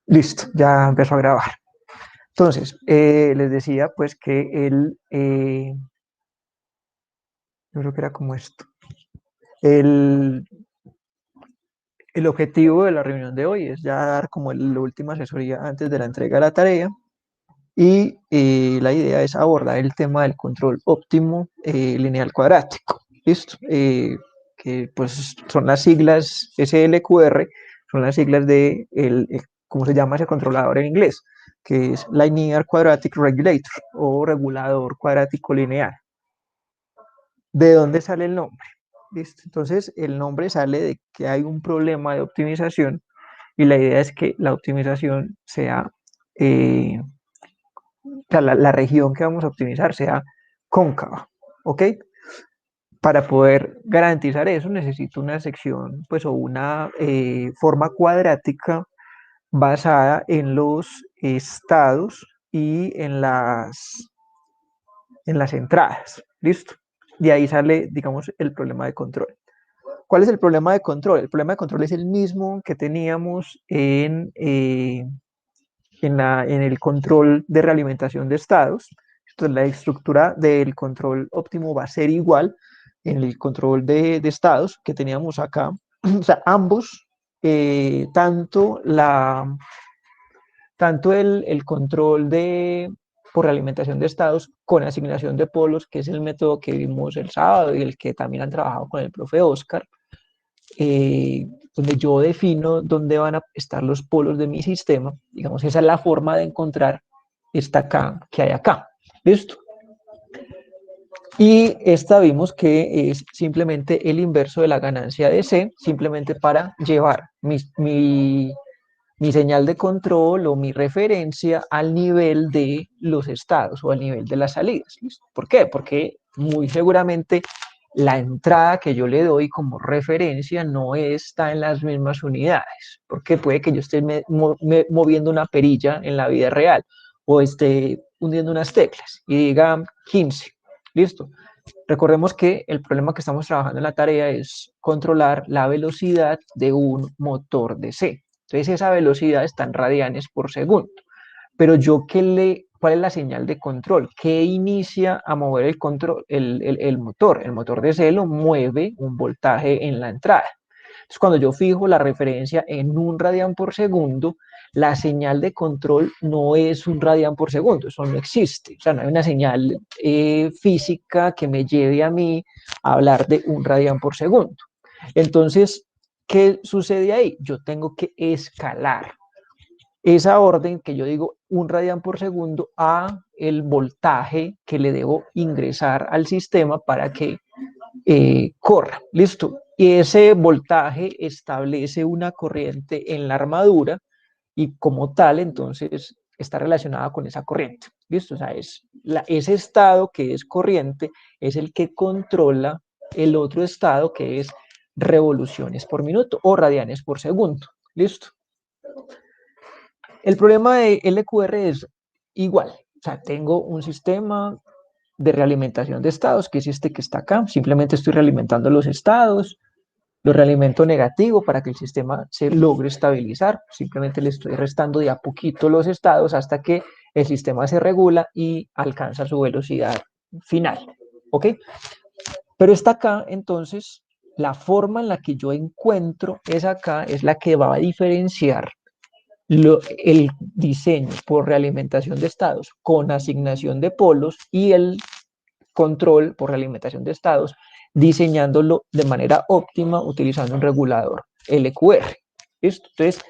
Listo, ya empezó a grabar. Entonces, les decía pues que yo creo que era como esto. El, el objetivo de la reunión de hoy es ya dar como la última asesoría antes de la entrega de la tarea y la idea es abordar el tema del control óptimo lineal cuadrático. ¿Listo? Que pues son las siglas SLQR, son las siglas de ¿cómo se llama ese controlador en inglés? Que es Linear Quadratic Regulator o regulador cuadrático lineal. ¿De dónde sale el nombre? ¿Listo? Entonces, el nombre sale de que hay un problema de optimización y la idea es que la optimización sea, o sea, la región que vamos a optimizar sea cóncava, ¿ok? Para poder garantizar eso necesito una sección, pues, o una forma cuadrática basada en los estados y en las entradas, ¿listo? De ahí sale, digamos, el problema de control. ¿Cuál es el problema de control? El problema de control es el mismo que teníamos en el control de realimentación de estados. Entonces, la estructura del control óptimo va a ser igual en el control de estados que teníamos acá. O sea, ambos, tanto el control por realimentación de estados con asignación de polos, que es el método que vimos el sábado y el que también han trabajado con el profe Oscar, donde yo defino dónde van a estar los polos de mi sistema. Digamos, esa es la forma de encontrar esta K que hay acá. ¿Listo? Y esta vimos que es simplemente el inverso de la ganancia de C, simplemente para llevar mi señal de control o mi referencia al nivel de los estados o al nivel de las salidas. ¿Listo? ¿Por qué? Porque muy seguramente la entrada que yo le doy como referencia no está en las mismas unidades, porque puede que yo esté moviendo una perilla en la vida real o esté hundiendo unas teclas y diga 15. ¿Listo? Recordemos que el problema que estamos trabajando en la tarea es controlar la velocidad de un motor de C. Entonces esa velocidad está en radianes por segundo. Pero yo, ¿cuál es la señal de control? ¿Qué inicia a mover el control, el motor? El motor de C lo mueve un voltaje en la entrada. Entonces, cuando yo fijo la referencia en 1 radián por segundo, la señal de control no es 1 radián por segundo, eso no existe. O sea, no hay una señal física que me lleve a mí a hablar de 1 radián por segundo. Entonces, ¿qué sucede ahí? Yo tengo que escalar esa orden que yo digo 1 radián por segundo a el voltaje que le debo ingresar al sistema para que corra. Listo. Y ese voltaje establece una corriente en la armadura y como tal, entonces, está relacionada con esa corriente. ¿Listo? O sea, ese estado que es corriente es el que controla el otro estado que es revoluciones por minuto o radianes por segundo. ¿Listo? El problema de LQR es igual. O sea, tengo un sistema de realimentación de estados, que es este que está acá. Simplemente estoy realimentando los estados, lo realimento negativo para que el sistema se logre estabilizar. Simplemente le estoy restando de a poquito los estados hasta que el sistema se regula y alcanza su velocidad final. ¿Ok? Pero esta acá, entonces, la forma en la que yo encuentro esa acá es la que va a diferenciar el diseño por realimentación de estados con asignación de polos y el control por realimentación de estados diseñándolo de manera óptima utilizando un regulador LQR. ¿Listo? Entonces,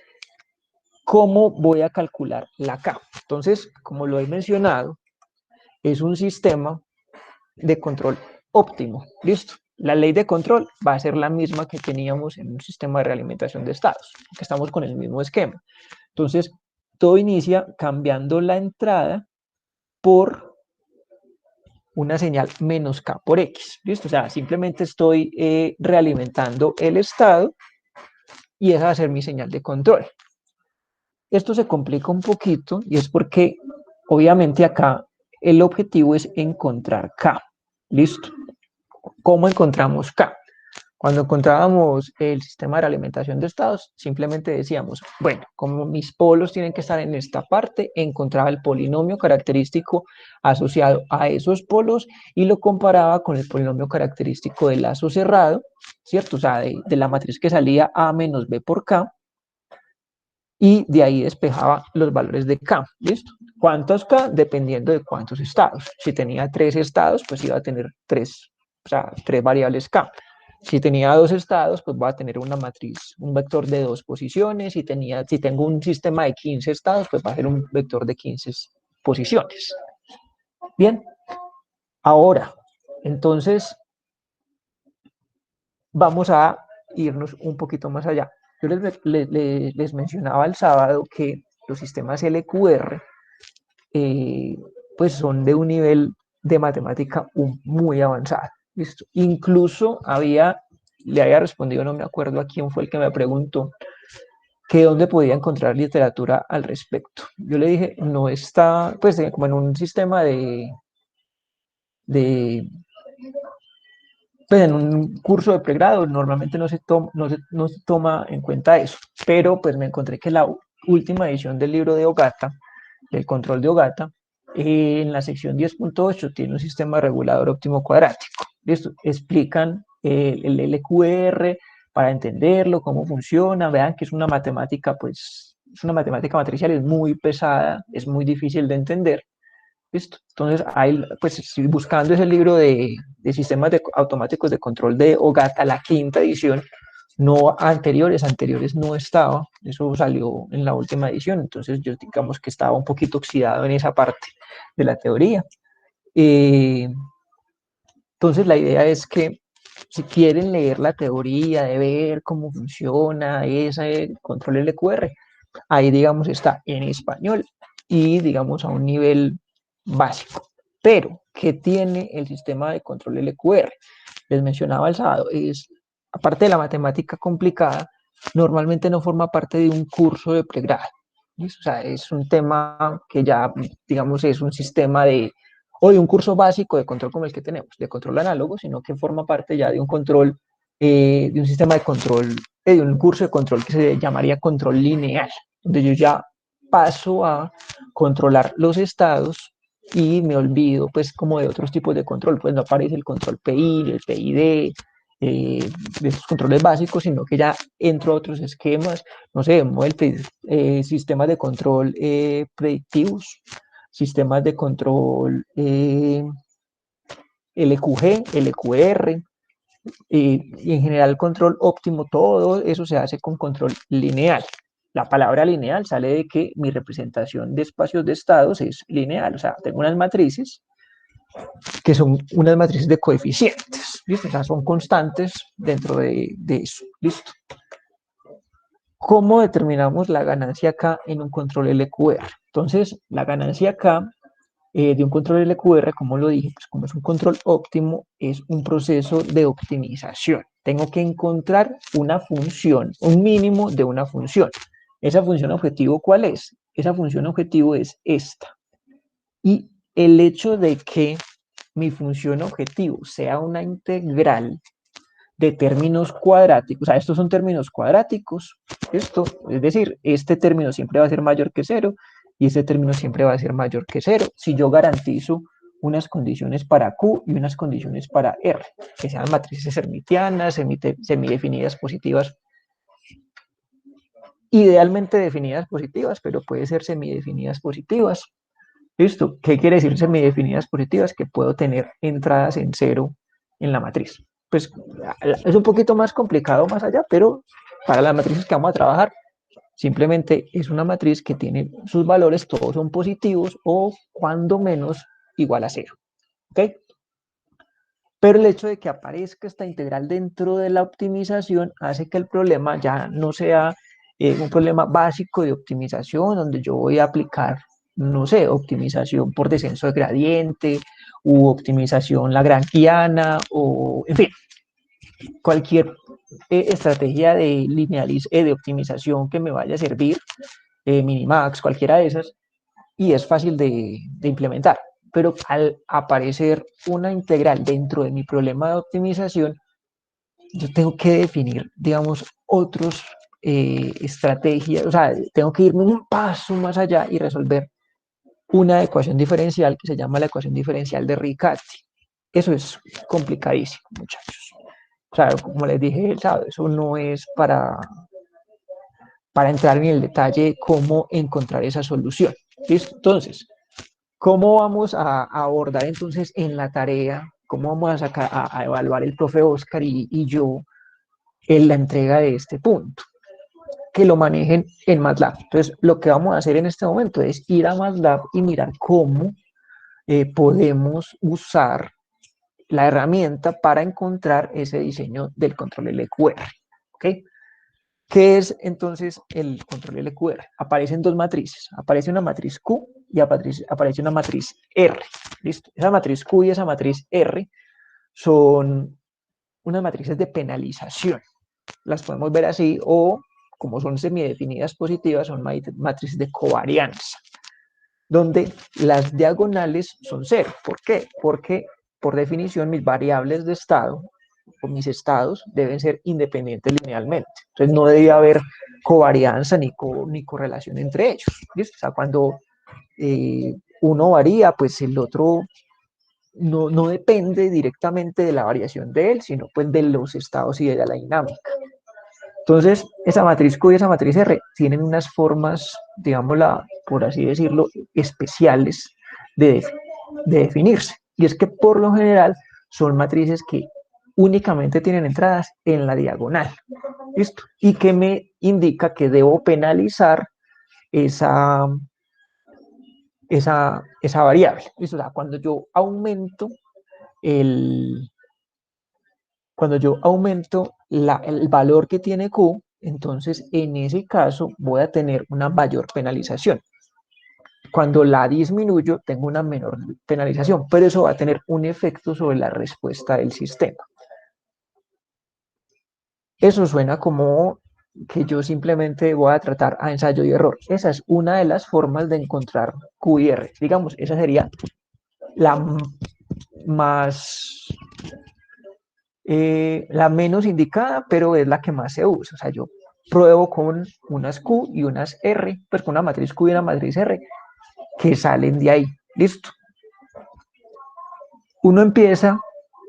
¿cómo voy a calcular la K? Entonces, como lo he mencionado, es un sistema de control óptimo. ¿Listo? La ley de control va a ser la misma que teníamos en un sistema de realimentación de estados, que estamos con el mismo esquema. Entonces, todo inicia cambiando la entrada por una señal menos K por X. ¿Listo? O sea, simplemente estoy realimentando el estado y esa va a ser mi señal de control. Esto se complica un poquito y es porque obviamente acá el objetivo es encontrar K. ¿Listo? ¿Cómo encontramos K? Cuando encontrábamos el sistema de alimentación de estados, simplemente decíamos, bueno, como mis polos tienen que estar en esta parte, encontraba el polinomio característico asociado a esos polos y lo comparaba con el polinomio característico del lazo cerrado, ¿cierto? O sea, de la matriz que salía A menos B por K, y de ahí despejaba los valores de K, ¿listo? ¿Cuántos K? Dependiendo de cuántos estados. Si tenía 3 estados, pues iba a tener 3, o sea, 3 variables K. Si tenía 2 estados, pues va a tener una matriz, un vector de 2 posiciones. Si tengo un sistema de 15 estados, pues va a ser un vector de 15 posiciones. Bien, ahora, entonces, vamos a irnos un poquito más allá. Yo les mencionaba el sábado que los sistemas LQR pues son de un nivel de matemática muy avanzado. ¿Listo? Incluso le había respondido, no me acuerdo a quién fue el que me preguntó, que dónde podía encontrar literatura al respecto. Yo le dije, no está, pues como en un sistema de pues en un curso de pregrado normalmente no se toma en cuenta eso, pero pues me encontré que la última edición del libro de Ogata, del control de Ogata, en la sección 10.8 tiene un sistema regulador óptimo cuadrático. ¿Listo? Explican el LQR para entenderlo, cómo funciona, vean que es una matemática, pues, es una matemática matricial, es muy pesada, es muy difícil de entender. ¿Listo? Entonces, ahí, pues, buscando ese libro de sistemas automáticos de control de Ogata, la quinta edición, no anteriores no estaba, eso salió en la última edición, entonces yo digamos que estaba un poquito oxidado en esa parte de la teoría. Entonces la idea es que si quieren leer la teoría, de ver cómo funciona ese control LQR, ahí digamos está en español y digamos a un nivel básico. Pero, ¿qué tiene el sistema de control LQR? Les mencionaba el sábado, aparte de la matemática complicada, normalmente no forma parte de un curso de pregrado. ¿Listo? O sea, es un tema que ya, digamos, es un sistema o de un curso básico de control como el que tenemos, de control análogo, sino que forma parte ya de un control, de un sistema de control, de un curso de control que se llamaría control lineal, donde yo ya paso a controlar los estados y me olvido pues como de otros tipos de control, pues no aparece el control PI, el PID, de esos controles básicos, sino que ya entro a otros esquemas, no sé, sistemas de control predictivos, sistemas de control LQG, LQR, y en general control óptimo, todo eso se hace con control lineal. La palabra lineal sale de que mi representación de espacios de estados es lineal, o sea, tengo unas matrices que son unas matrices de coeficientes, ¿listo? O sea, son constantes dentro de eso, ¿listo? ¿Cómo determinamos la ganancia K en un control LQR? Entonces, la ganancia K de un control LQR, como lo dije, pues como es un control óptimo, es un proceso de optimización. Tengo que encontrar una función, un mínimo de una función. ¿Esa función objetivo cuál es? Esa función objetivo es esta. Y el hecho de que mi función objetivo sea una integral de términos cuadráticos, o sea, estos son términos cuadráticos, es decir, este término siempre va a ser mayor que cero y este término siempre va a ser mayor que cero si yo garantizo unas condiciones para Q y unas condiciones para R, que sean matrices hermitianas, semidefinidas positivas, idealmente definidas positivas, pero puede ser semidefinidas positivas. ¿Listo? ¿Qué quiere decir semidefinidas positivas? Que puedo tener entradas en cero en la matriz. Pues es un poquito más complicado más allá, pero para las matrices que vamos a trabajar, simplemente es una matriz que tiene sus valores, todos son positivos o cuando menos igual a cero. ¿Ok? Pero el hecho de que aparezca esta integral dentro de la optimización hace que el problema ya no sea un problema básico de optimización, donde yo voy a aplicar, no sé, optimización por descenso de gradiente, u optimización lagrangiana, o en fin, cualquier estrategia de optimización que me vaya a servir, Minimax, cualquiera de esas, y es fácil de implementar. pero al aparecer una integral dentro de mi problema de optimización, yo tengo que definir, digamos, otros estrategias, o sea, tengo que irme un paso más allá y resolver una ecuación diferencial que se llama la ecuación diferencial de Riccati. Eso es complicadísimo, muchachos. O sea, como les dije, ¿sabes? Eso no es para entrar en el detalle de cómo encontrar esa solución. ¿Listo? Entonces, ¿cómo vamos a abordar entonces en la tarea? ¿Cómo vamos a, sacar, a evaluar el profe Oscar y yo en la entrega de este punto? Que lo manejen en MATLAB. Entonces, lo que vamos a hacer en este momento es ir a MATLAB y mirar cómo podemos usar la herramienta para encontrar ese diseño del control LQR. ¿Ok? ¿Qué es entonces el control LQR? Aparecen dos matrices. Aparece una matriz Q y aparece una matriz R. ¿Listo? Esa matriz Q y esa matriz R son unas matrices de penalización. Las podemos ver así, o como son semidefinidas positivas, son matrices de covarianza, donde las diagonales son cero. ¿Por qué? Porque por definición mis variables de estado o mis estados deben ser independientes linealmente. Entonces no debe haber covarianza ni correlación entre ellos. ¿Listo? O sea, cuando uno varía, pues el otro no depende directamente de la variación de él, sino pues de los estados y de la dinámica. Entonces, esa matriz Q y esa matriz R tienen unas formas, digámosla, por así decirlo, especiales de, de definirse. Y es que por lo general son matrices que únicamente tienen entradas en la diagonal. ¿Listo? Y que me indica que debo penalizar esa, esa variable. ¿Listo? O sea, el, cuando yo aumento el valor que tiene Q, entonces en ese caso voy a tener una mayor penalización. Cuando la disminuyo, tengo una menor penalización, pero eso va a tener un efecto sobre la respuesta del sistema. Eso suena como que yo simplemente voy a tratar a ensayo y error. Esa es una de las formas de encontrar Q y R. Digamos, esa sería la más la menos indicada, pero es la que más se usa. O sea, yo pruebo con unas Q y unas R, pues con una matriz Q y una matriz R, que salen de ahí. Listo. Uno empieza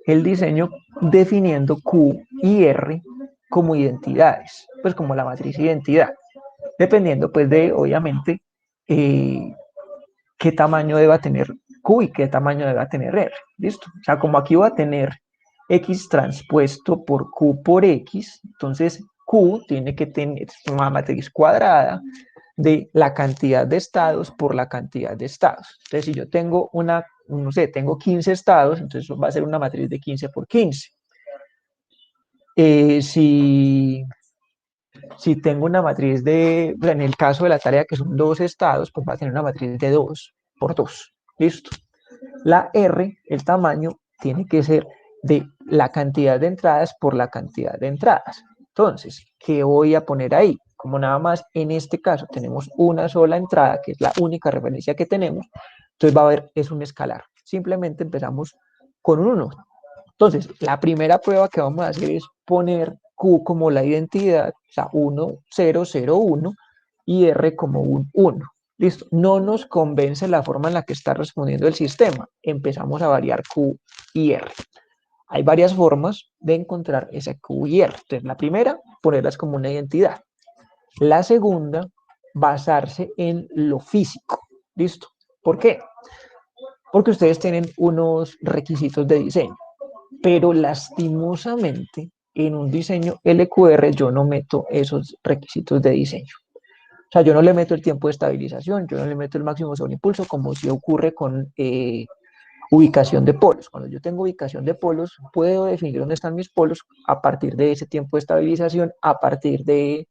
el diseño definiendo Q y R como identidades, pues como la matriz identidad, dependiendo pues de, obviamente, qué tamaño deba tener Q y qué tamaño deba tener R. ¿Listo? O sea, como aquí va a tener X transpuesto por Q por X, entonces Q tiene que tener una matriz cuadrada de la cantidad de estados por la cantidad de estados. Entonces, si yo tengo no sé, tengo 15 estados, entonces va a ser una matriz de 15 por 15. Si tengo una matriz en el caso de la tarea que son dos estados, pues va a tener una matriz de 2 por 2. Listo. La R, el tamaño, tiene que ser de la cantidad de entradas por la cantidad de entradas. Entonces, ¿qué voy a poner ahí? Como nada más en este caso tenemos una sola entrada, que es la única referencia que tenemos, entonces va a haber, es un escalar. Simplemente empezamos con un 1. Entonces, la primera prueba que vamos a hacer es poner Q como la identidad, o sea, 1, 0, 0, 1, y R como un 1. Listo, no nos convence la forma en la que está respondiendo el sistema. Empezamos a variar Q y R. Hay varias formas de encontrar esa Q y R. Entonces, la primera, ponerlas como una identidad. La segunda, basarse en lo físico. ¿Listo? ¿Por qué? Porque ustedes tienen unos requisitos de diseño, pero lastimosamente en un diseño LQR yo no meto esos requisitos de diseño. O sea, yo no le meto el tiempo de estabilización, yo no le meto el máximo sobreimpulso, como si ocurre con ubicación de polos. Cuando yo tengo ubicación de polos, puedo definir dónde están mis polos a partir de ese tiempo de estabilización, a partir del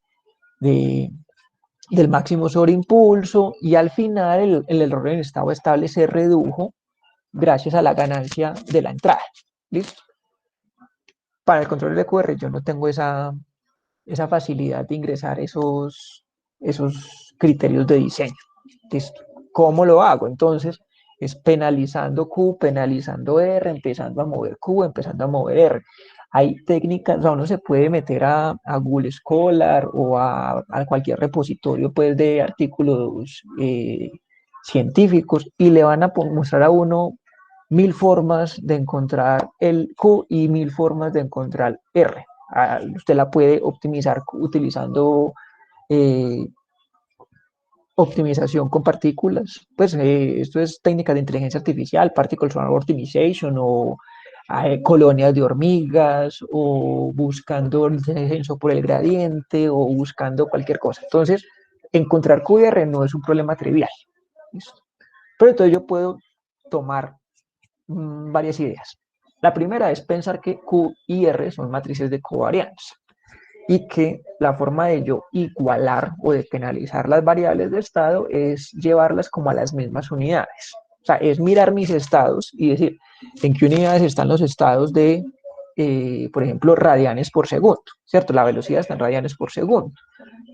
máximo sobreimpulso, y al final el error en estado estable se redujo gracias a la ganancia de la entrada. ¿Listo? Para el control de QR yo no tengo esa facilidad de ingresar esos criterios de diseño. ¿Listo? ¿Cómo lo hago? Entonces, Es penalizando Q, penalizando R, empezando a mover Q, empezando a mover R. Hay técnicas, o sea, uno se puede meter a Google Scholar o a cualquier repositorio pues, de artículos científicos y le van a mostrar a uno 1000 formas de encontrar el Q y 1000 formas de encontrar R. Usted la puede optimizar utilizando eh, optimización con partículas, pues esto es técnicas de inteligencia artificial, particle swarm optimization o colonias de hormigas o buscando el descenso por el gradiente o buscando cualquier cosa. Entonces, encontrar QR no es un problema trivial. ¿Listo? Pero entonces yo puedo tomar varias ideas. La primera es pensar que Q y R son matrices de covarianza y que la forma de yo igualar o de penalizar las variables de estado es llevarlas como a las mismas unidades. O sea, es mirar mis estados y decir en qué unidades están los estados de, por ejemplo, radianes por segundo, ¿cierto? La velocidad está en radianes por segundo,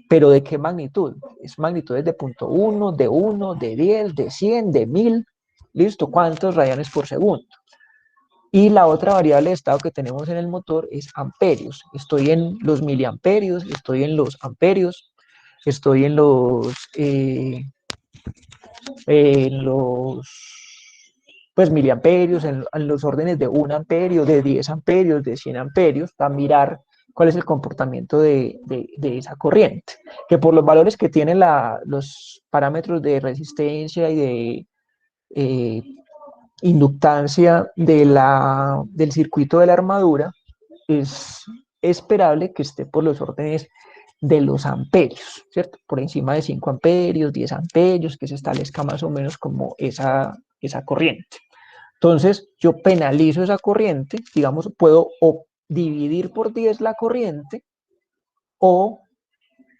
pero ¿de qué magnitud? Es magnitudes de 0.1, de 1, de 10, de 100, de 1000, ¿listo? ¿Cuántos radianes por segundo? Y la otra variable de estado que tenemos en el motor es amperios. Estoy en los miliamperios, estoy en los amperios, estoy en los pues, miliamperios, en los órdenes de 1 amperio, de 10 amperios, de 100 amperios, para mirar cuál es el comportamiento de esa corriente. Que por los valores que tienen los parámetros de resistencia y de inductancia del circuito de la armadura, es esperable que esté por los órdenes de los amperios, ¿cierto? Por encima de 5 amperios, 10 amperios, que se establezca más o menos como esa corriente. Entonces, yo penalizo esa corriente, digamos, puedo o dividir por 10 la corriente o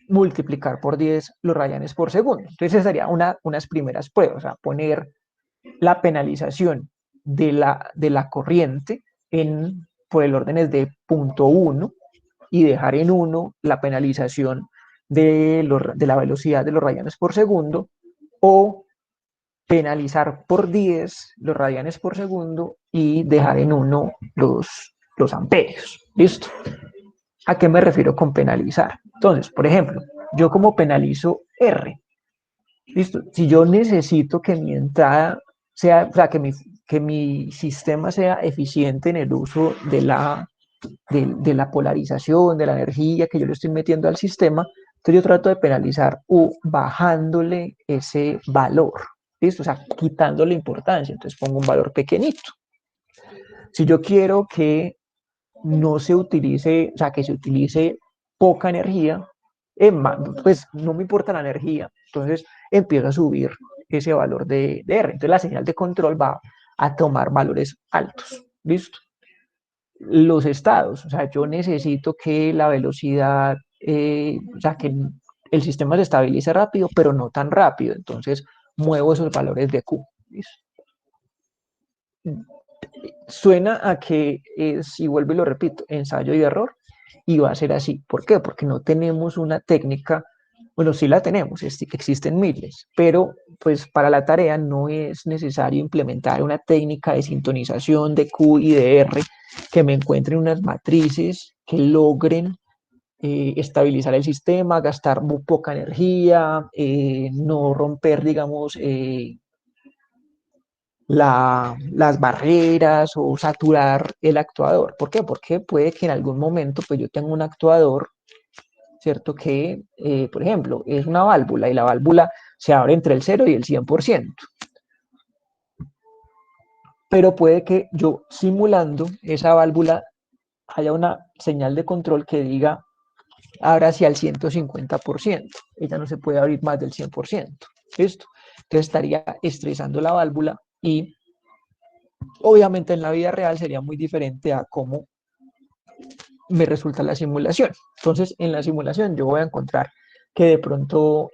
multiplicar por 10 los radianes por segundo. Entonces, esa sería unas primeras pruebas, o sea, poner la penalización de la corriente por el orden es de 0.1 y dejar en 1 la penalización de la velocidad de los radianes por segundo o penalizar por 10 los radianes por segundo y dejar en 1 los amperios. ¿Listo? ¿A qué me refiero con penalizar? Entonces, por ejemplo, yo como penalizo R, ¿listo? Si yo necesito que mi entrada sea, o sea, que mi sistema sea eficiente en el uso de la polarización, de la energía que yo le estoy metiendo al sistema, entonces yo trato de penalizar bajándole ese valor, ¿listo? O sea, quitándole importancia, entonces pongo un valor pequeñito. Si yo quiero que no se utilice, o sea, que se utilice poca energía, pues no me importa la energía, entonces empiezo a subir ese valor de R. Entonces la señal de control va a tomar valores altos, ¿listo? Los estados, o sea, yo necesito que la velocidad, o sea, que el sistema se estabilice rápido, pero no tan rápido, entonces muevo esos valores de Q, ¿listo? Suena a que es, y vuelvo y lo repito, ensayo y error, y va a ser así. ¿Por qué? Porque no tenemos una técnica, bueno, sí la tenemos, existen miles, pero pues para la tarea no es necesario implementar una técnica de sintonización de Q y de R que me encuentren unas matrices que logren estabilizar el sistema, gastar muy poca energía, no romper, digamos, las barreras o saturar el actuador. ¿Por qué? Porque puede que en algún momento pues yo tenga un actuador, ¿cierto? Que, por ejemplo, es una válvula y la válvula se abre entre el 0 y el 100%. Pero puede que yo simulando esa válvula haya una señal de control que diga abra hacia el 150%. Ella no se puede abrir más del 100%. ¿Listo? Entonces estaría estresando la válvula y obviamente en la vida real sería muy diferente a cómo me resulta la simulación. Entonces, en la simulación yo voy a encontrar que de pronto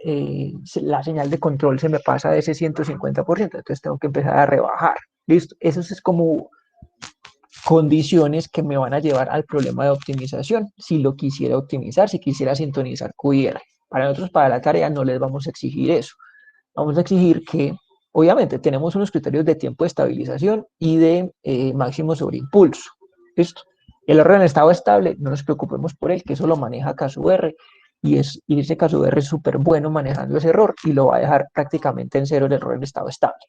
la señal de control se me pasa de ese 150%, entonces tengo que empezar a rebajar. ¿Listo? Eso es como condiciones que me van a llevar al problema de optimización, si lo quisiera optimizar, si quisiera sintonizar QIR. Para nosotros, para la tarea, no les vamos a exigir eso. Vamos a exigir que obviamente tenemos unos criterios de tiempo de estabilización y de máximo sobreimpulso. ¿Listo? El error en estado estable, no nos preocupemos por él, que eso lo maneja KSUR y ese KSUR es súper bueno manejando ese error y lo va a dejar prácticamente en cero el error en estado estable.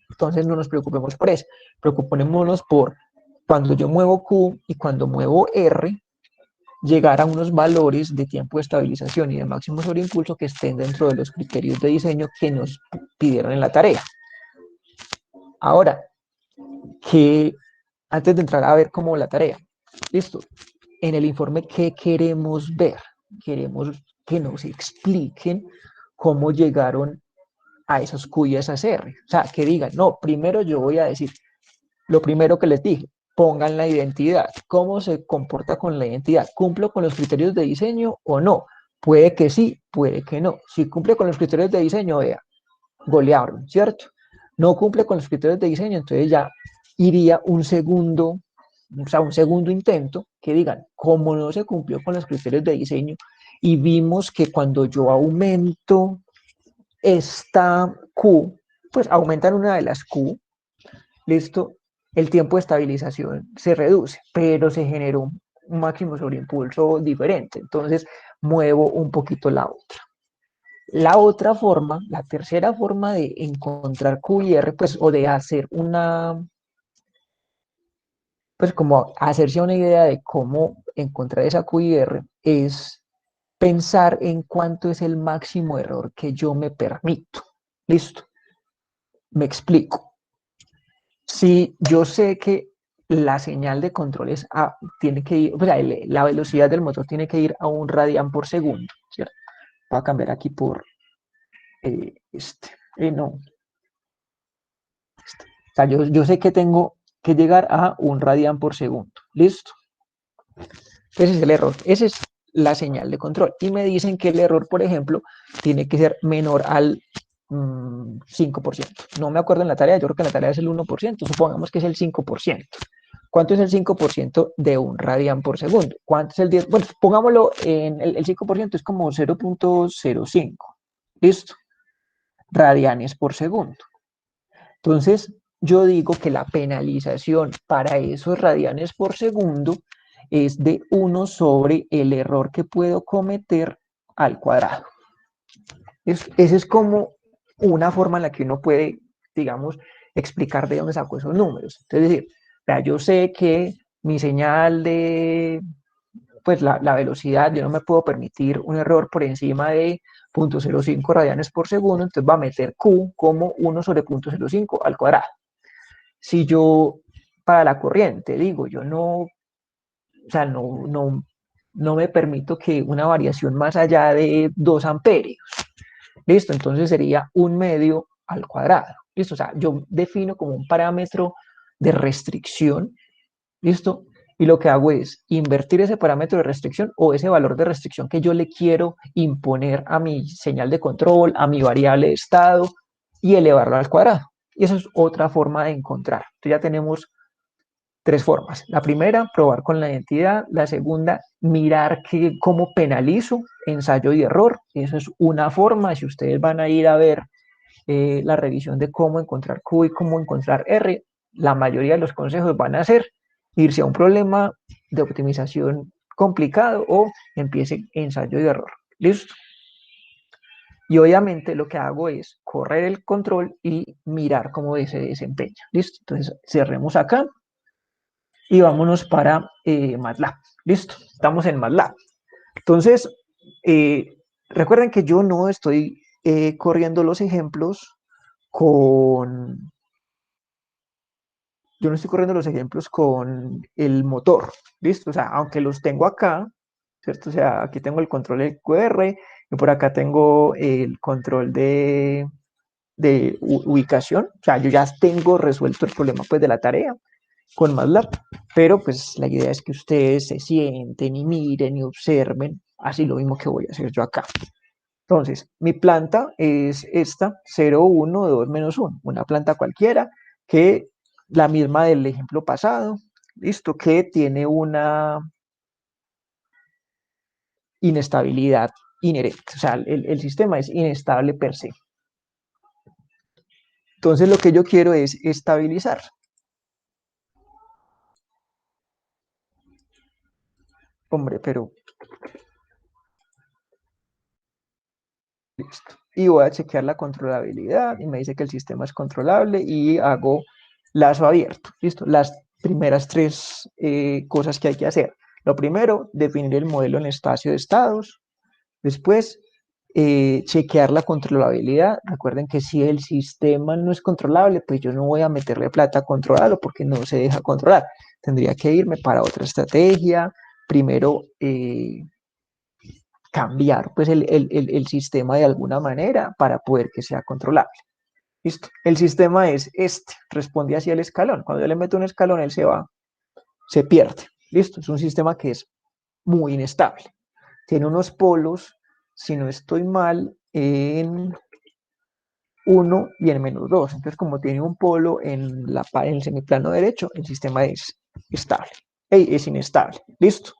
Entonces no nos preocupemos por eso, preocupémonos por cuando yo muevo Q y cuando muevo R, llegar a unos valores de tiempo de estabilización y de máximo sobreimpulso que estén dentro de los criterios de diseño que nos pidieron en la tarea. Ahora, que antes de entrar a ver cómo la tarea, listo, en el informe, ¿qué queremos ver? Queremos que nos expliquen cómo llegaron a esos Q y esas R. O sea, que digan, no, primero yo voy a decir, lo primero que les dije, pongan la identidad. ¿Cómo se comporta con la identidad? ¿Cumplo con los criterios de diseño o no? Puede que sí, puede que no. Si cumple con los criterios de diseño, vea, golearon, ¿cierto? No cumple con los criterios de diseño, entonces ya iría un segundo, o sea, un segundo intento que digan, como no se cumplió con los criterios de diseño y vimos que cuando yo aumento esta Q, pues aumentan una de las Q, listo, el tiempo de estabilización se reduce, pero se generó un máximo sobreimpulso diferente, entonces muevo un poquito la otra. La otra forma, la tercera forma de encontrar Q y R, pues, o de hacer una, pues como hacerse una idea de cómo encontrar esa Q y R, es pensar en cuánto es el máximo error que yo me permito. Listo, me explico. Si yo sé que la señal de control tiene que ir, o sea, la velocidad del motor tiene que ir a 1 radián por segundo, ¿cierto? Voy a cambiar aquí por no. O sea, yo sé que tengo que llegar a 1 radián por segundo. ¿Listo? Ese es el error. Esa es la señal de control. Y me dicen que el error, por ejemplo, tiene que ser menor al 5%. No me acuerdo en la tarea, yo creo que en la tarea es el 1%. Supongamos que es el 5%. ¿Cuánto es el 5% de 1 radián por segundo? ¿Cuánto es el 10? Bueno, pongámoslo en el 5% es como 0.05. ¿Listo? Radianes por segundo. Entonces, yo digo que la penalización para esos radianes por segundo es de 1 sobre el error que puedo cometer al cuadrado. Esa es como una forma en la que uno puede, digamos, explicar de dónde sacó esos números. Es decir, yo sé que mi señal de, pues la velocidad, yo no me puedo permitir un error por encima de 0.05 radianes por segundo, entonces va a meter Q como 1 sobre 0.05 al cuadrado. Si yo para la corriente digo, yo no, o sea, no me permito que una variación más allá de 2 amperios, listo, entonces sería 1 medio al cuadrado, listo, o sea, yo defino como un parámetro de restricción, listo, y lo que hago es invertir ese parámetro de restricción o ese valor de restricción que yo le quiero imponer a mi señal de control, a mi variable de estado y elevarlo al cuadrado. Y eso es otra forma de encontrar. Entonces ya tenemos 3 formas. La primera, probar con la identidad. La segunda, mirar cómo penalizo ensayo y error. Eso es una forma. Si ustedes van a ir a ver la revisión de cómo encontrar Q y cómo encontrar R, la mayoría de los consejos van a ser irse a un problema de optimización complicado o empiece ensayo y error. ¿Listo? Y obviamente lo que hago es correr el control y mirar cómo se desempeña. ¿Listo? Entonces cerremos acá y vámonos para MATLAB. ¿Listo? Estamos en MATLAB. Entonces, recuerden que yo no estoy corriendo los ejemplos con... Yo no estoy corriendo los ejemplos con el motor, ¿listo? O sea, aunque los tengo acá, ¿cierto? O sea, aquí tengo el control de QR y por acá tengo el control de ubicación. O sea, yo ya tengo resuelto el problema pues de la tarea con MATLAB, pero pues la idea es que ustedes se sienten y miren y observen, así lo mismo que voy a hacer yo acá. Entonces, mi planta es esta, 0, 1, 2, menos 1, una planta cualquiera, que la misma del ejemplo pasado, listo, que tiene una inestabilidad inherente, o sea, el sistema es inestable per se. Entonces lo que yo quiero es estabilizar. Hombre, pero listo. Y voy a chequear la controlabilidad y me dice que el sistema es controlable y hago lazo abierto. Listo. Las primeras tres cosas que hay que hacer. Lo primero, definir el modelo en espacio de estados. Después, chequear la controlabilidad. Recuerden que si el sistema no es controlable, pues yo no voy a meterle plata a controlarlo porque no se deja controlar. Tendría que irme para otra estrategia. Primero, cambiar pues el sistema de alguna manera para poder que sea controlable. ¿Listo? El sistema es este, responde hacia el escalón. Cuando yo le meto un escalón, él se va, se pierde. ¿Listo? Es un sistema que es muy inestable. Tiene unos polos, si no estoy mal, en 1 y en -2. Entonces, como tiene un polo en el semiplano derecho, el sistema es estable. Es inestable. ¿Listo?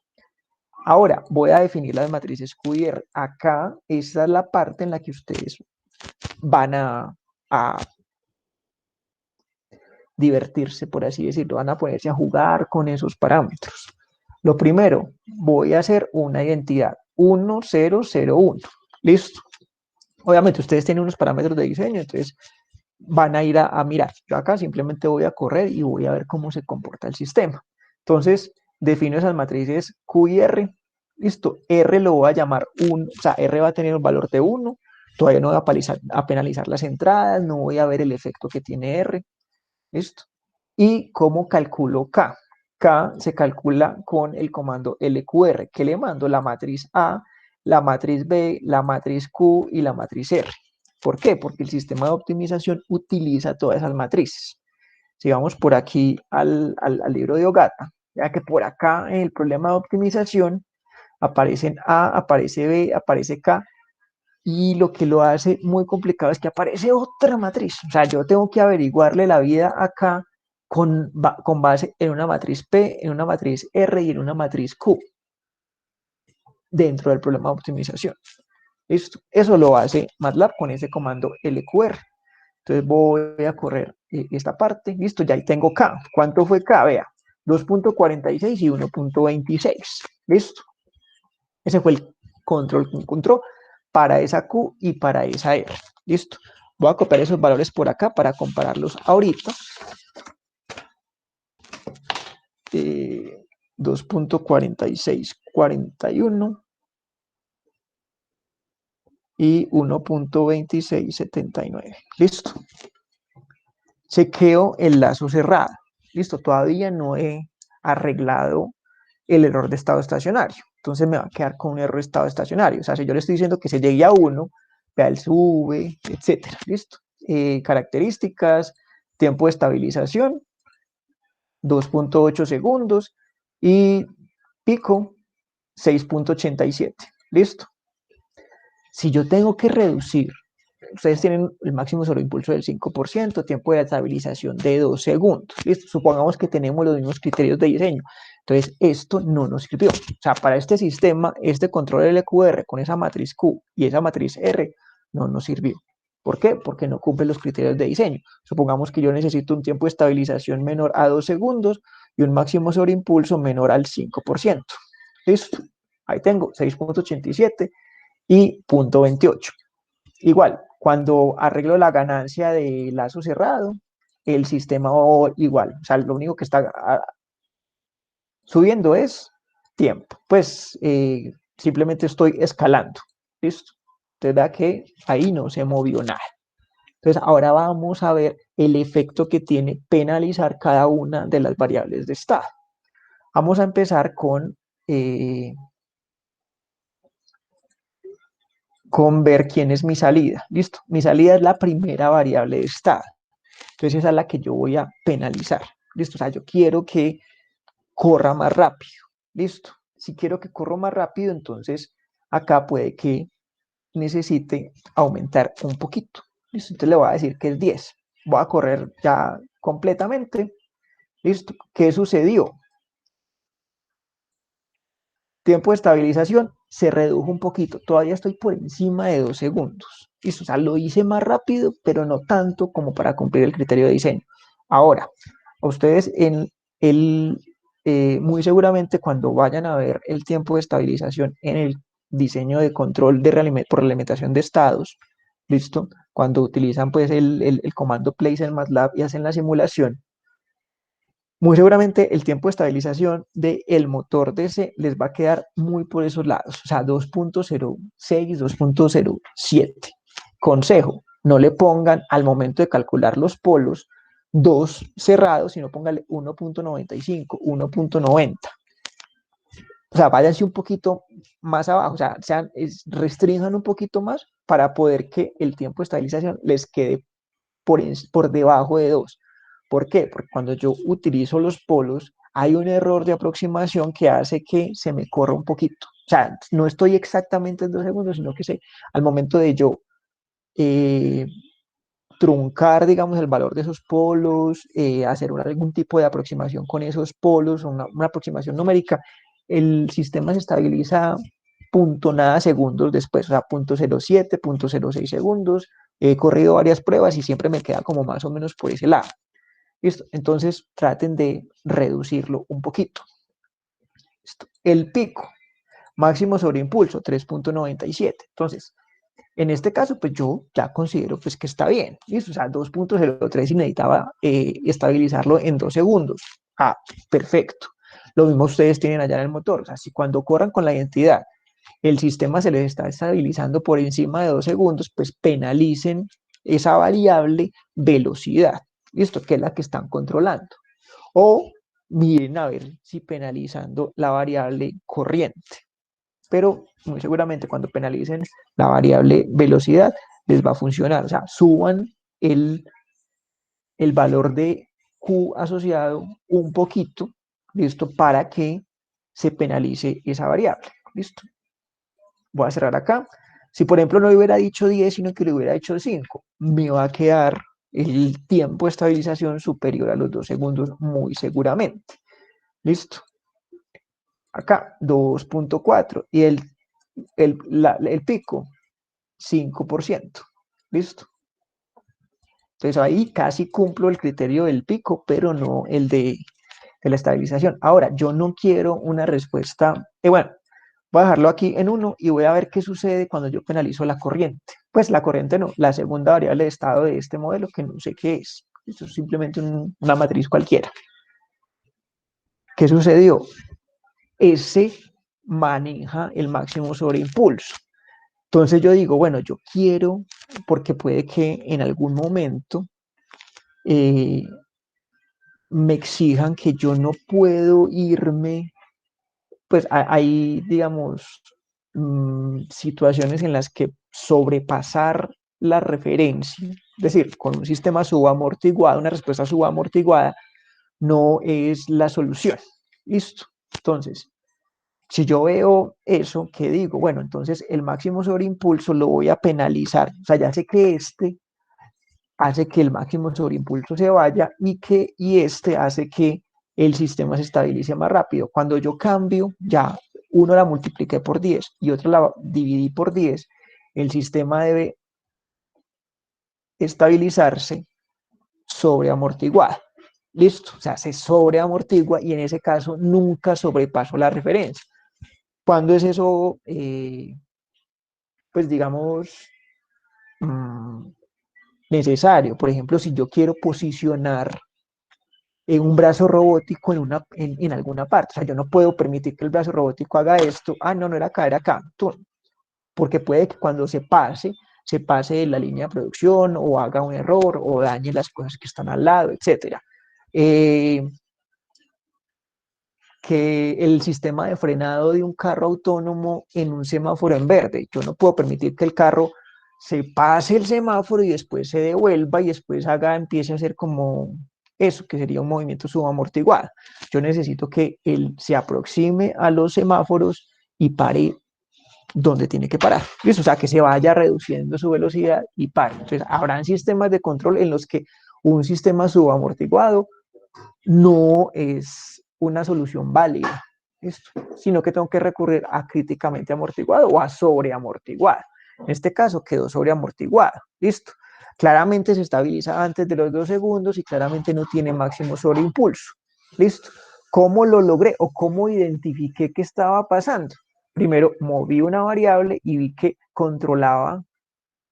Ahora voy a definir las matrices Q y R. Acá, esta es la parte en la que ustedes van a divertirse, por así decirlo, van a ponerse a jugar con esos parámetros. Lo primero, voy a hacer una identidad 1001. Listo. Obviamente ustedes tienen unos parámetros de diseño, entonces van a ir a mirar. Yo acá simplemente voy a correr y voy a ver cómo se comporta el sistema. Entonces, defino esas matrices Q y R. Listo. R lo voy a llamar 1, o sea, R va a tener un valor de 1. Todavía no voy a penalizar las entradas, no voy a ver el efecto que tiene R. ¿Listo? ¿Y cómo calculo K? K se calcula con el comando LQR, que le mando la matriz A, la matriz B, la matriz Q y la matriz R. ¿Por qué? Porque el sistema de optimización utiliza todas esas matrices. Si vamos por aquí al libro de Ogata, ya que por acá en el problema de optimización aparecen A, aparece B, aparece K, y lo que lo hace muy complicado es que aparece otra matriz. O sea, yo tengo que averiguarle la vida acá con base en una matriz P, en una matriz R y en una matriz Q dentro del problema de optimización. ¿Listo? Eso lo hace MATLAB con ese comando LQR. Entonces voy a correr esta parte. Listo, ya ahí tengo K. ¿Cuánto fue K? Vea, 2.46 y 1.26. Listo. Ese fue el control que encontró para esa Q y para esa R. Listo. Voy a copiar esos valores por acá para compararlos ahorita. 2.4641 y 1.2679. Listo. Chequeo el lazo cerrado. Listo, todavía no he arreglado el error de estado estacionario. Entonces me va a quedar con un error de estado estacionario. O sea, si yo le estoy diciendo que se llegue a 1, vea el sube, etcétera. Listo. Características, tiempo de estabilización, 2.8 segundos y pico 6.87. Listo. Si yo tengo que reducir, ustedes tienen el máximo sobreimpulso del 5%, tiempo de estabilización de 2 segundos. ¿Listo? Supongamos que tenemos los mismos criterios de diseño. Entonces, esto no nos sirvió. O sea, para este sistema, este control LQR con esa matriz Q y esa matriz R no nos sirvió. ¿Por qué? Porque no cumple los criterios de diseño. Supongamos que yo necesito un tiempo de estabilización menor a 2 segundos y un máximo sobreimpulso menor al 5%. ¿Listo? Ahí tengo 6.87 y 0.28. Igual, cuando arreglo la ganancia de lazo cerrado, el sistema igual. O sea, lo único que está subiendo es tiempo. Pues simplemente estoy escalando. ¿Listo? Entonces vea que ahí no se movió nada. Entonces ahora vamos a ver el efecto que tiene penalizar cada una de las variables de estado. Vamos a empezar con ver quién es mi salida. Listo. Mi salida es la primera variable de estado. Entonces esa es la que yo voy a penalizar. Listo. O sea, yo quiero que corra más rápido. Listo. Si quiero que corra más rápido, entonces acá puede que necesite aumentar un poquito. Listo. Entonces le voy a decir que es 10. Voy a correr ya completamente. Listo. ¿Qué sucedió? Tiempo de estabilización se redujo un poquito. Todavía estoy por encima de 2 segundos. Listo, o sea, lo hice más rápido, pero no tanto como para cumplir el criterio de diseño. Ahora, a ustedes muy seguramente cuando vayan a ver el tiempo de estabilización en el diseño de control por realimentación de estados, ¿listo? Cuando utilizan pues el comando place en MATLAB y hacen la simulación, muy seguramente el tiempo de estabilización del motor DC les va a quedar muy por esos lados, o sea, 2.06, 2.07. Consejo, no le pongan al momento de calcular los polos 2 cerrados, sino póngale 1.95, 1.90. O sea, váyanse un poquito más abajo, o sea, restrinjan un poquito más para poder que el tiempo de estabilización les quede por debajo de 2. ¿Por qué? Porque cuando yo utilizo los polos, hay un error de aproximación que hace que se me corra un poquito. O sea, no estoy exactamente en 2 segundos, sino que al momento de yo eh, truncar, digamos, el valor de esos polos, hacer algún tipo de aproximación con esos polos, una aproximación numérica, el sistema se estabiliza punto nada segundos después, o sea, punto 0.07, punto 0.06 segundos. He corrido varias pruebas y siempre me queda como más o menos por ese lado. ¿Listo? Entonces traten de reducirlo un poquito. ¿Listo? El pico máximo sobre impulso, 3.97. Entonces, en este caso, pues yo ya considero pues que está bien. ¿Listo? O sea, 2.03 y necesitaba estabilizarlo en 2 segundos. Ah, perfecto. Lo mismo ustedes tienen allá en el motor. O sea, si cuando corran con la identidad el sistema se les está estabilizando por encima de 2 segundos, pues penalicen esa variable velocidad. ¿Listo? Que es la que están controlando. O miren a ver si penalizando la variable corriente. Pero muy seguramente cuando penalicen la variable velocidad les va a funcionar. O sea, suban el, el valor de Q asociado un poquito, ¿listo? Para que se penalice esa variable, ¿listo? Voy a cerrar acá. Si por ejemplo no le hubiera dicho 10, sino que le hubiera dicho 5, me va a quedar el tiempo de estabilización superior a los 2 segundos muy seguramente. ¿Listo? Acá 2.4 y el pico 5%. ¿Listo? Entonces ahí casi cumplo el criterio del pico, pero no el de la estabilización. Ahora, yo no quiero una respuesta, bueno, voy a dejarlo aquí en 1 y voy a ver qué sucede cuando yo penalizo la corriente. Pues la corriente no, la segunda variable de estado de este modelo, que no sé qué es. Esto es simplemente una matriz cualquiera. ¿Qué sucedió? Ese maneja el máximo sobre impulso. Entonces yo digo, bueno, yo quiero, porque puede que en algún momento eh, me exijan que yo no puedo irme, pues hay, digamos, situaciones en las que sobrepasar la referencia, es decir, con un sistema subamortiguado, una respuesta subamortiguada, no es la solución. Listo. Entonces, si yo veo eso, ¿qué digo? Bueno, entonces el máximo sobre impulso lo voy a penalizar. O sea, ya sé que este hace que el máximo sobre impulso se vaya y este hace que el sistema se estabilice más rápido. Cuando yo cambio, ya uno la multipliqué por 10 y otro la dividí por 10, el sistema debe estabilizarse sobreamortiguado. Listo, o sea, se sobreamortigua y en ese caso nunca sobrepaso la referencia. ¿Cuándo es eso? Pues digamos, mmm, necesario. Por ejemplo, si yo quiero posicionar un brazo robótico en alguna parte. O sea, yo no puedo permitir que el brazo robótico haga esto. Ah, no, no era acá, era acá. Porque puede que cuando se pase de la línea de producción o haga un error o dañe las cosas que están al lado, etcétera. Que el sistema de frenado de un carro autónomo en un semáforo en verde. Yo no puedo permitir que el carro se pase el semáforo y después se devuelva y después empiece a hacer como eso, que sería un movimiento subamortiguado. Yo necesito que él se aproxime a los semáforos y pare donde tiene que parar. ¿Listo? O sea, que se vaya reduciendo su velocidad y pare. Entonces, habrán sistemas de control en los que un sistema subamortiguado no es una solución válida, ¿listo? Sino que tengo que recurrir a críticamente amortiguado o a sobreamortiguado. En este caso quedó sobreamortiguado, listo. Claramente se estabiliza antes de los 2 segundos y claramente no tiene máximo sobreimpulso, listo. ¿Cómo lo logré o cómo identifiqué qué estaba pasando? Primero moví una variable y vi que controlaba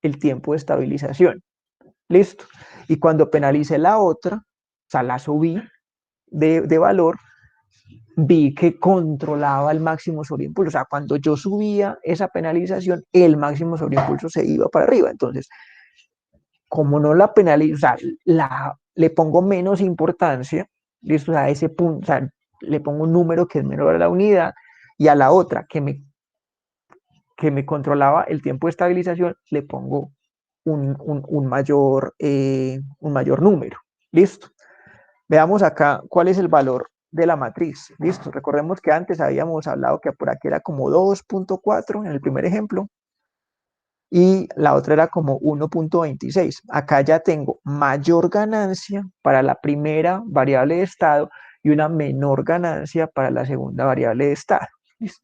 el tiempo de estabilización, listo. Y cuando penalicé la otra, o sea, la subí de valor, vi que controlaba el máximo sobreimpulso. O sea, cuando yo subía esa penalización, el máximo sobreimpulso se iba para arriba. Entonces, como no la penalizo, o sea, le pongo menos importancia, ¿listo? O sea, a ese punto, o sea, le pongo un número que es menor a la unidad, y a la otra que me controlaba el tiempo de estabilización, le pongo un mayor número. ¿Listo? Veamos acá cuál es el valor de la matriz. Listo, recordemos que antes habíamos hablado que por aquí era como 2.4 en el primer ejemplo y la otra era como 1.26. Acá ya tengo mayor ganancia para la primera variable de estado y una menor ganancia para la segunda variable de estado. ¿Listo?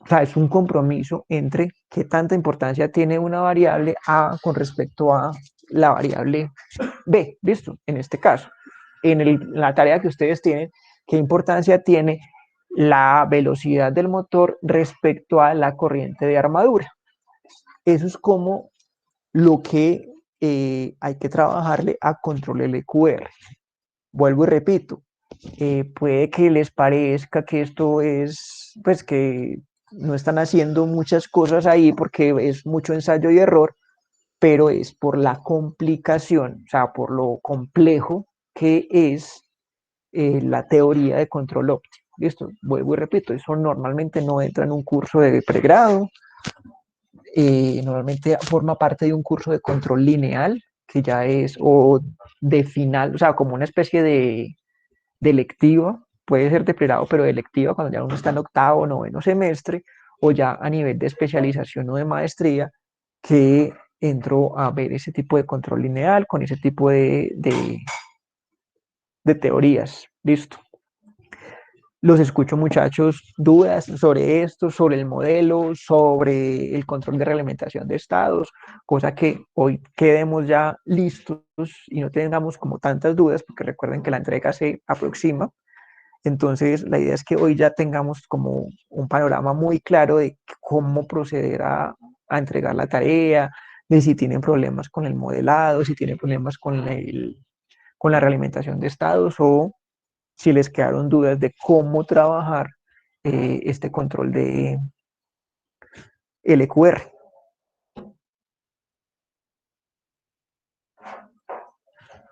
O sea, es un compromiso entre qué tanta importancia tiene una variable A con respecto a la variable B, ¿listo? En este caso, la tarea que ustedes tienen, ¿qué importancia tiene la velocidad del motor respecto a la corriente de armadura? Eso es como lo que hay que trabajarle a control LQR. Vuelvo y repito, puede que les parezca que esto es, pues que no están haciendo muchas cosas ahí porque es mucho ensayo y error, pero es por la complicación, o sea, por lo complejo que es la teoría de control óptimo. Listo, vuelvo y repito, eso normalmente no entra en un curso de pregrado, normalmente forma parte de un curso de control lineal, que ya es, o de final, o sea, como una especie de electiva, puede ser de pregrado, pero de electiva cuando ya uno está en octavo o noveno semestre, o ya a nivel de especialización o de maestría, que entró a ver ese tipo de control lineal con ese tipo de teorías. Listo. Los escucho, muchachos, dudas sobre esto, sobre el modelo, sobre el control de reglamentación de estados, cosa que hoy quedemos ya listos y no tengamos como tantas dudas, porque recuerden que la entrega se aproxima. Entonces, la idea es que hoy ya tengamos como un panorama muy claro de cómo proceder a entregar la tarea, de si tienen problemas con el modelado, si tienen problemas con la realimentación de estados o si les quedaron dudas de cómo trabajar este control de LQR.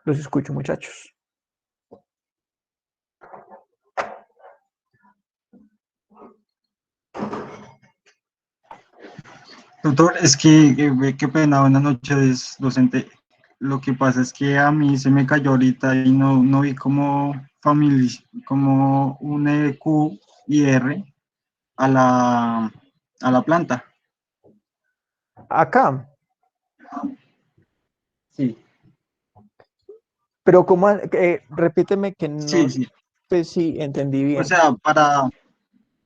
Los escucho, muchachos. Doctor, es que qué pena, buenas noches, docente. Lo que pasa es que a mí se me cayó ahorita y no vi como un Q y R a la planta. Acá, Sí, pero como, repíteme que no, sí, sí. pues sí, entendí O bien. sea,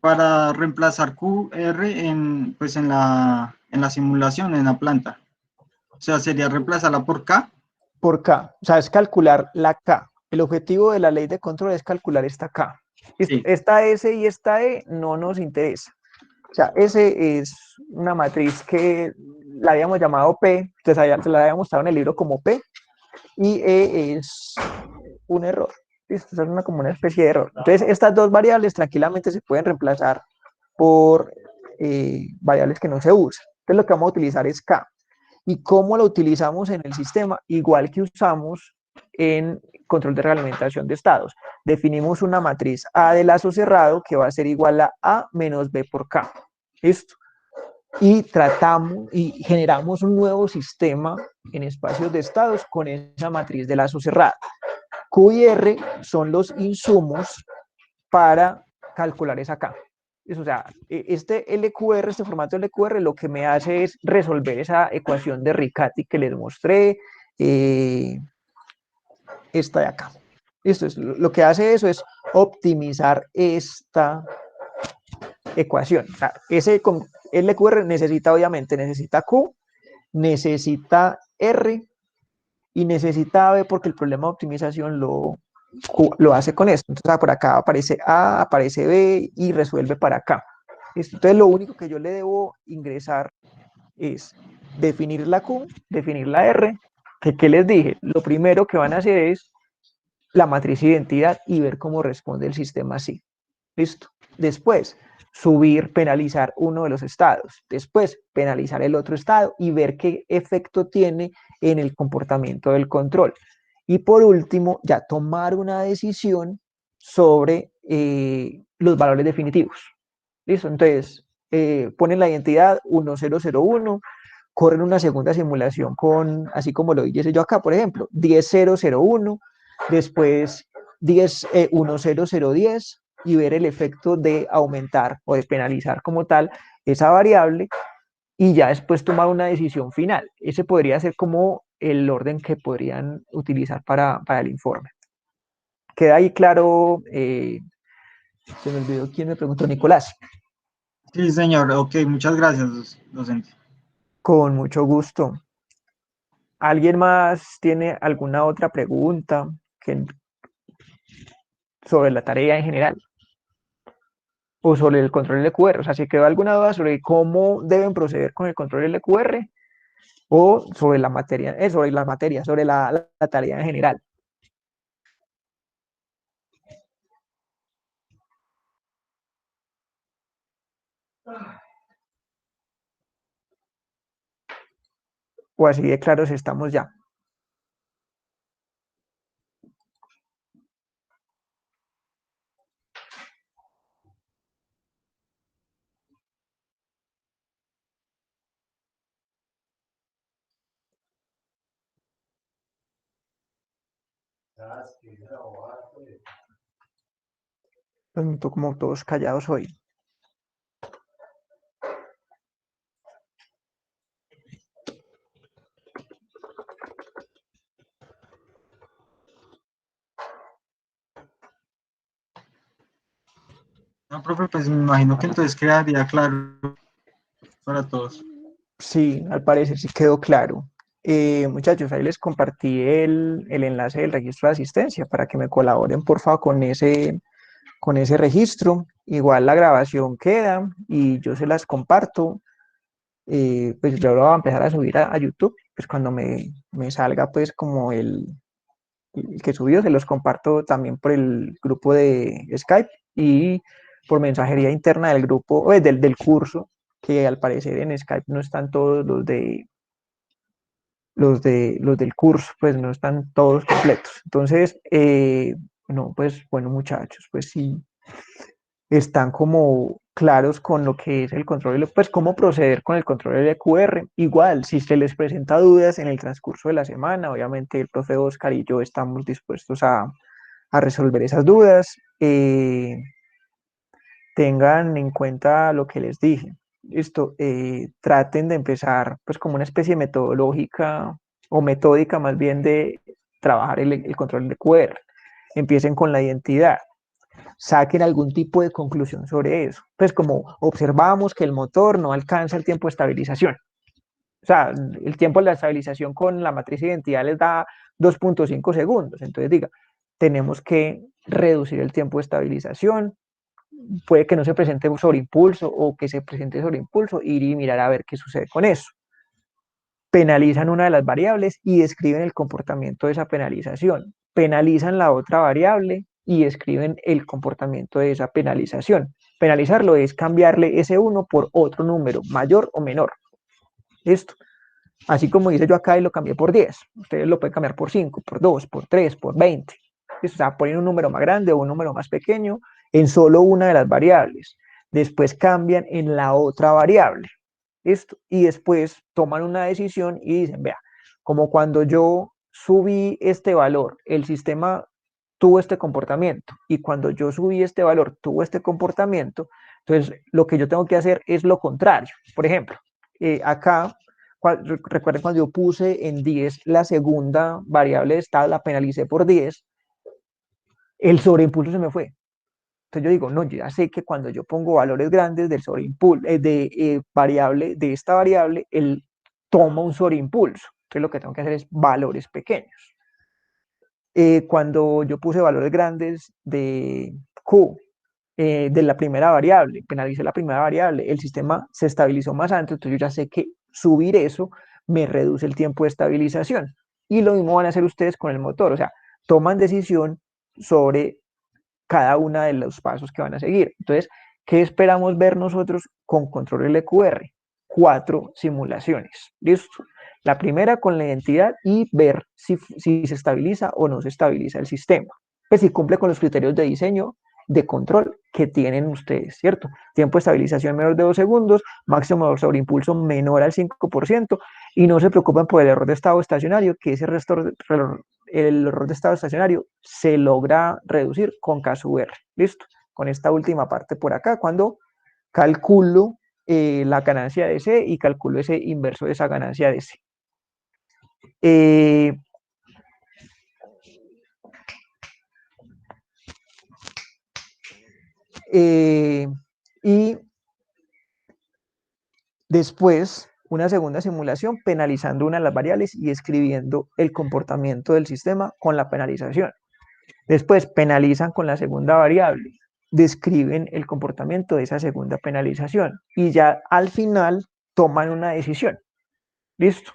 para reemplazar QR pues en la simulación, en la planta. O sea, sería reemplazarla por K. Por K, o sea, es calcular la K. El objetivo de la ley de control es calcular esta K. Listo. Sí, Esta S y esta E no nos interesa. O sea, S es una matriz que la habíamos llamado P, entonces se la había mostrado en el libro como P, y E es un error. Listo, es como una especie de error. Entonces, estas dos variables tranquilamente se pueden reemplazar por variables que no se usan. Entonces, lo que vamos a utilizar es K. ¿Y cómo lo utilizamos en el sistema? Igual que usamos en control de realimentación de estados. Definimos una matriz A de lazo cerrado que va a ser igual a A menos B por K. ¿Listo? Y tratamos y generamos un nuevo sistema en espacios de estados con esa matriz de lazo cerrado. Q y R son los insumos para calcular esa K. O sea, este LQR, este formato LQR, lo que me hace es resolver esa ecuación de Riccati que les mostré, esta de acá. Esto es, lo que hace eso es optimizar esta ecuación. O sea, LQR necesita, obviamente, necesita Q, necesita R y necesita B porque el problema de optimización lo hace con esto. Entonces, por acá aparece A, aparece B y resuelve para acá. Entonces, lo único que yo le debo ingresar es definir la Q, definir la R, que ¿qué les dije? Lo primero que van a hacer es la matriz identidad y ver cómo responde el sistema así. ¿Listo? Después, subir, penalizar uno de los estados. Después, penalizar el otro estado y ver qué efecto tiene en el comportamiento del control. Y por último, ya tomar una decisión sobre los valores definitivos. ¿Listo? Entonces, ponen la identidad 1001, corren una segunda simulación con, así como lo hice yo acá, por ejemplo, 10001, después 10010 y ver el efecto de aumentar o de penalizar como tal esa variable y ya después tomar una decisión final. Ese podría ser como el orden que podrían utilizar para el informe. ¿Queda ahí claro? Se me olvidó quién me preguntó, Nicolás. Sí, señor. Ok, muchas gracias, docente. Con mucho gusto. ¿Alguien más tiene alguna otra pregunta sobre la tarea en general o sobre el control LQR? O sea, si quedó alguna duda sobre cómo deben proceder con el control LQR o sobre la materia, sobre la tarea en general. O así de claros estamos ya. Pues como todos callados hoy. No, profe, pues me imagino que entonces quedaría claro para todos. Sí, al parecer sí quedó claro. Muchachos, ahí les compartí el enlace del registro de asistencia para que me colaboren, por favor, con ese registro. Igual la grabación queda y yo se las comparto. Pues yo lo voy a empezar a subir a YouTube, pues cuando me salga pues como el que subió, se los comparto también por el grupo de Skype y por mensajería interna del grupo, del curso, que al parecer en Skype no están todos los del curso, pues no están todos completos. Entonces, no, pues bueno, muchachos, pues sí, están como claros con lo que es el control, pues cómo proceder con el control LQR. Igual, si se les presenta dudas en el transcurso de la semana, obviamente el profe Oscar y yo estamos dispuestos a resolver esas dudas. Tengan en cuenta lo que les dije. Esto, traten de empezar pues como una especie metodológica o metódica más bien de trabajar el control de QR. Empiecen con la identidad, saquen algún tipo de conclusión sobre eso. Pues como observamos que el motor no alcanza el tiempo de estabilización. O sea, el tiempo de la estabilización con la matriz de identidad les da 2.5 segundos. Entonces diga, tenemos que reducir el tiempo de estabilización, puede que no se presente sobreimpulso o que se presente sobreimpulso, ir y mirar a ver qué sucede con eso. Penalizan una de las variables y describen el comportamiento de esa penalización. Penalizan la otra variable y describen el comportamiento de esa penalización. Penalizarlo es cambiarle ese 1 por otro número, mayor o menor. Esto. Así como dice yo acá y lo cambié por 10. Ustedes lo pueden cambiar por 5, por 2, por 3, por 20. O sea, ponen un número más grande o un número más pequeño en solo una de las variables. Después cambian en la otra variable. Esto, y después toman una decisión y dicen, vea, como cuando yo subí este valor, el sistema tuvo este comportamiento y cuando yo subí este valor tuvo este comportamiento, entonces lo que yo tengo que hacer es lo contrario. Por ejemplo, acá, recuerden cuando yo puse en 10 la segunda variable de estado, la penalicé por 10, el sobreimpulso se me fue. Entonces yo digo, no, yo ya sé que cuando yo pongo valores grandes del sobreimpulso, variable, de esta variable, él toma un sobreimpulso. Entonces lo que tengo que hacer es valores pequeños. Cuando yo puse valores grandes de Q, de la primera variable, penalicé la primera variable, el sistema se estabilizó más antes, entonces yo ya sé que subir eso me reduce el tiempo de estabilización. Y lo mismo van a hacer ustedes con el motor, o sea, toman decisión sobre cada uno de los pasos que van a seguir. Entonces, ¿qué esperamos ver nosotros con control LQR? 4 simulaciones. ¿Listo? La primera con la identidad y ver si se estabiliza o no se estabiliza el sistema. Pues si cumple con los criterios de diseño, de control que tienen ustedes, ¿cierto? Tiempo de estabilización menor de 2 segundos, máximo sobreimpulso menor al 5%, y no se preocupen por el error de estado estacionario, que ese el error de estado estacionario se logra reducir con K sub R. ¿Listo? Con esta última parte por acá, cuando calculo la ganancia de C y calculo ese inverso de esa ganancia de C. Y después una segunda simulación penalizando una de las variables y escribiendo el comportamiento del sistema con la penalización. Después penalizan con la segunda variable, describen el comportamiento de esa segunda penalización y ya al final toman una decisión. ¿Listo?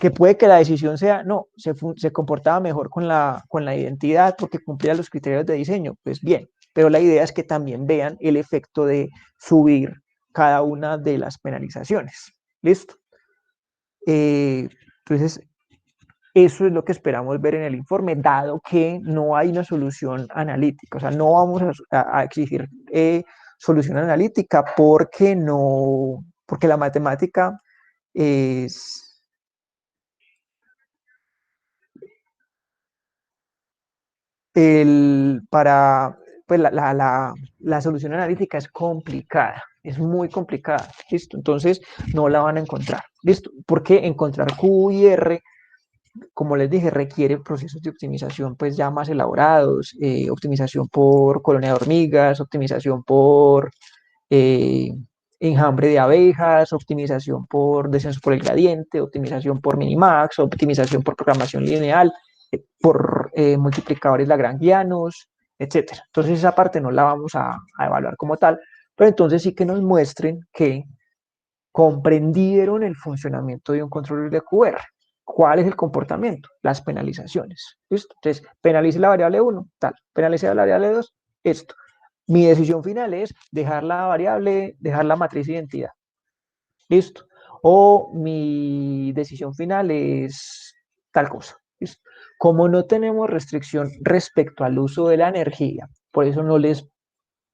Que puede que la decisión sea, no, se comportaba mejor con la identidad porque cumplía los criterios de diseño, pues bien, pero la idea es que también vean el efecto de subir cada una de las penalizaciones. ¿Listo? Entonces, eso es lo que esperamos ver en el informe, dado que no hay una solución analítica, o sea, no vamos a exigir solución analítica porque porque la matemática es pues la solución analítica es complicada, es muy complicada, ¿listo? Entonces no la van a encontrar, ¿listo? Porque encontrar Q y R, como les dije, requiere procesos de optimización pues ya más elaborados, optimización por colonia de hormigas, optimización por eh, enjambre de abejas, optimización por descenso por el gradiente, optimización por minimax, optimización por programación lineal, por multiplicadores lagrangianos, etcétera. Entonces esa parte no la vamos a evaluar como tal, pero entonces sí que nos muestren que comprendieron el funcionamiento de un controlador de QR. ¿Cuál es el comportamiento? Las penalizaciones. ¿Listo? Entonces, penalice la variable 1, tal. Penalice la variable 2, esto. Mi decisión final es dejar la variable, dejar la matriz de identidad. ¿Listo? O mi decisión final es tal cosa. ¿Listo? Como no tenemos restricción respecto al uso de la energía, por eso no les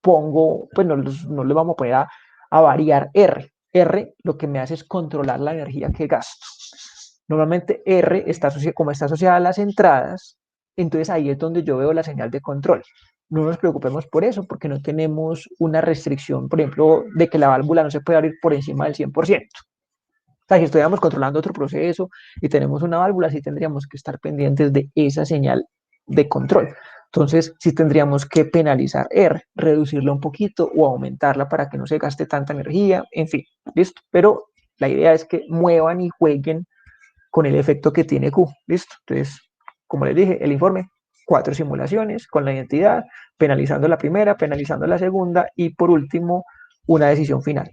pongo, pues no les vamos a poner a variar R. R lo que me hace es controlar la energía que gasto. Normalmente R, como está asociada a las entradas, entonces ahí es donde yo veo la señal de control. No nos preocupemos por eso, porque no tenemos una restricción, por ejemplo, de que la válvula no se puede abrir por encima del 100%. O sea, si estuviéramos controlando otro proceso y tenemos una válvula, sí tendríamos que estar pendientes de esa señal de control. Entonces, sí tendríamos que penalizar R, reducirla un poquito o aumentarla para que no se gaste tanta energía, en fin, listo. Pero la idea es que muevan y jueguen con el efecto que tiene Q, listo. Entonces, como les dije, el informe, 4 simulaciones con la identidad, penalizando la primera, penalizando la segunda y por último, una decisión final.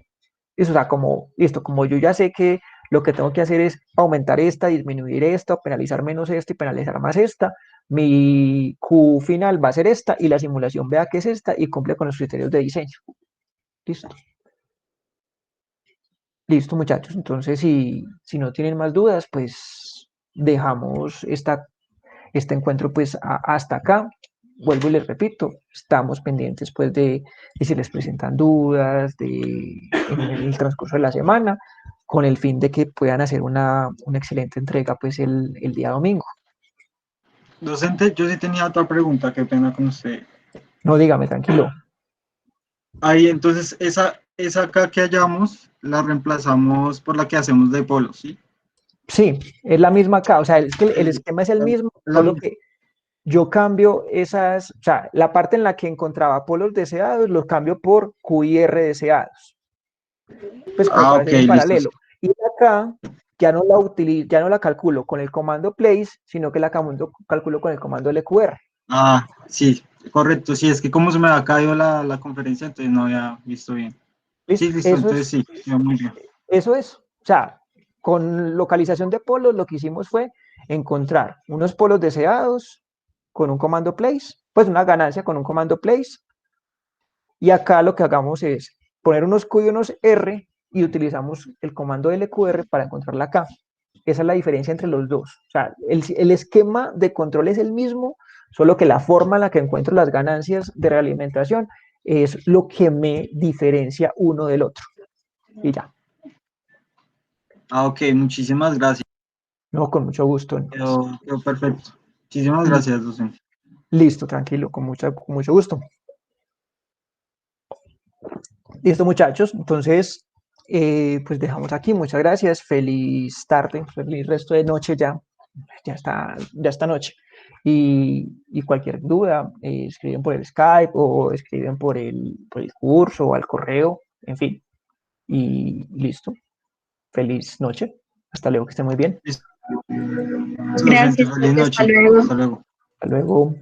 Eso, o sea, como, listo, como yo ya sé que lo que tengo que hacer es aumentar esta, disminuir esta, penalizar menos esta y penalizar más esta, mi Q final va a ser esta y la simulación vea que es esta y cumple con los criterios de diseño. Listo. Listo, muchachos. Entonces, si no tienen más dudas, pues dejamos este encuentro pues hasta acá. Vuelvo y les repito, estamos pendientes pues de si les presentan dudas en el transcurso de la semana, con el fin de que puedan hacer una excelente entrega pues el día domingo. Docente, yo sí tenía otra pregunta, qué pena con usted. No, dígame, tranquilo. Ahí, entonces, esa acá que hallamos, la reemplazamos por la que hacemos de polo, ¿sí? Sí, es la misma acá, o sea, es que el esquema es el mismo, La solo misma. que yo cambio esas, o sea, la parte en la que encontraba polos deseados, los cambio por Q y R deseados, pues como Ah, para ok, hacer en listo. Sí. paralelo. Y acá ya no la calculo con el comando place, sino que la calculo con el comando LQR. Ah, sí, correcto. Sí, es que como se me ha caído la conferencia, entonces no había visto bien. Sí, ¿Listo? listo, entonces sí, quedó muy bien. Eso es. O sea, con localización de polos lo que hicimos fue encontrar unos polos deseados con un comando place, pues una ganancia con un comando place. Y acá lo que hagamos es poner unos Q y unos R y utilizamos el comando LQR para encontrar la K. Esa es la diferencia entre los dos. O sea, el esquema de control es el mismo, solo que la forma en la que encuentro las ganancias de realimentación es lo que me diferencia uno del otro. Y ya. Ah, ok, muchísimas gracias. No, con mucho gusto. Entonces. Quedó perfecto. Muchísimas gracias, docente. Listo, tranquilo, con mucho gusto. Listo, muchachos. Entonces, pues dejamos aquí. Muchas gracias. Feliz tarde, feliz resto de noche ya. Ya está noche. Y cualquier duda, escriben por el Skype o escriben por el curso o al correo, en fin. Y listo. Feliz noche. Hasta luego, que esté muy bien. Listo, docente, Gracias, feliz profe. Hasta noche. luego. Hasta luego. Hasta luego.